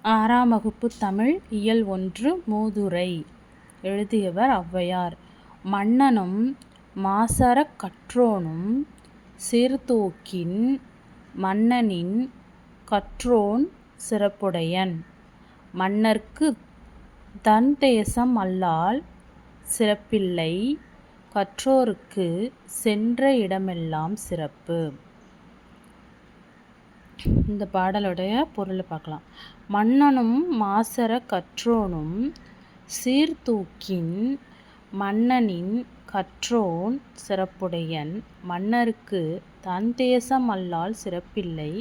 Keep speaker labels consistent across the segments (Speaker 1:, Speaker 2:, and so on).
Speaker 1: 6ஆம் வகுப்பு தமிழ் இயல் 1 மூதுரை. எழுதியவர் ஔவையார். மன்னனும் மாசறக் கற்றோனும் சீர்தூக்கின் மன்னனின் கற்றோன் சிறப்புடையன். மன்னர்க்குத் தன்தேசம் அல்லால் சிறப்பில்லை, கற்றோர்க்குச் சென்ற இடமெல்லாம் சிறப்பு. இந்த பாடலுடைய பொருளை பார்க்கலாம். மன்னனும் மாசறக் கற்றோனும் சீர்தூக்கின் மன்னனின் கற்றோன் சிறப்புடையன். மன்னருக்கு தன்தேசம் அல்லால் சிறப்பில்லை,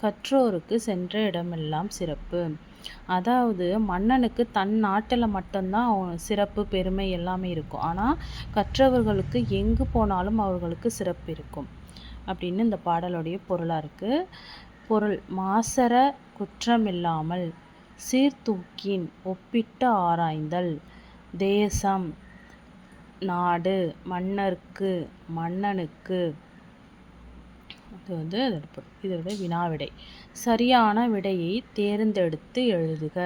Speaker 1: கற்றோருக்கு சென்ற இடமெல்லாம் சிறப்பு. அதாவது மன்னனுக்கு தன் நாட்டில் மட்டும்தான் சிறப்பு பெருமை எல்லாமே இருக்கும். ஆனால் கற்றவர்களுக்கு எங்கு போனாலும் அவர்களுக்கு சிறப்பு இருக்கும் அப்படின்னு இந்த பாடலுடைய பொருளாக இருக்குது. பொருள்: மாசற குற்றமில்லாமல், சீர்தூக்கின் ஒப்பிட்டு ஆராய்ந்தல், தேசம் நாடு, மன்னர்க்கு மன்னனுக்கு. இதோட வினாவிடை. சரியான விடையை தேர்ந்தெடுத்து எழுதுக.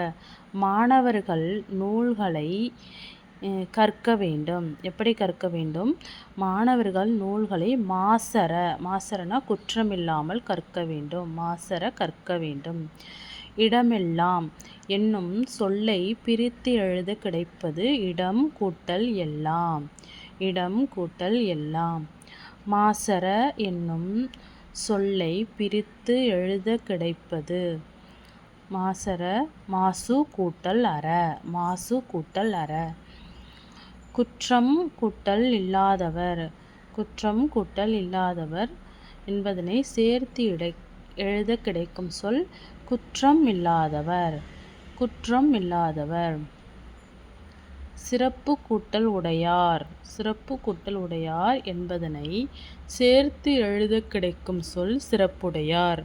Speaker 1: மாணவர்கள் நூல்களை கற்க வேண்டும். எப்படி கற்க வேண்டும்? மாணவர்கள் நூல்களை மாசறனா குற்றமில்லாமல் கற்க வேண்டும். மாசற கற்க வேண்டும். இடமெல்லாம் என்னும் சொல்லை பிரித்து எழுத கிடைப்பது இடம் கூட்டல் எல்லாம். இடம் கூட்டல் எல்லாம். மாசற என்னும் சொல்லை பிரித்து எழுத கிடைப்பது மாசற மாசு கூட்டல் அற. மாசு கூட்டல் அற. குற்றம் கூட்டல் இல்லாதவர். குற்றம் கூட்டல் இல்லாதவர் என்பதனை சேர்த்து எழுத கிடைக்கும் சொல் குற்றம் இல்லாதவர். குற்றம் இல்லாதவர். சிறப்பு கூட்டல் உடையார். சிறப்பு கூட்டல் உடையார் என்பதனை சேர்த்து எழுத கிடைக்கும் சொல் சிறப்புடையார்.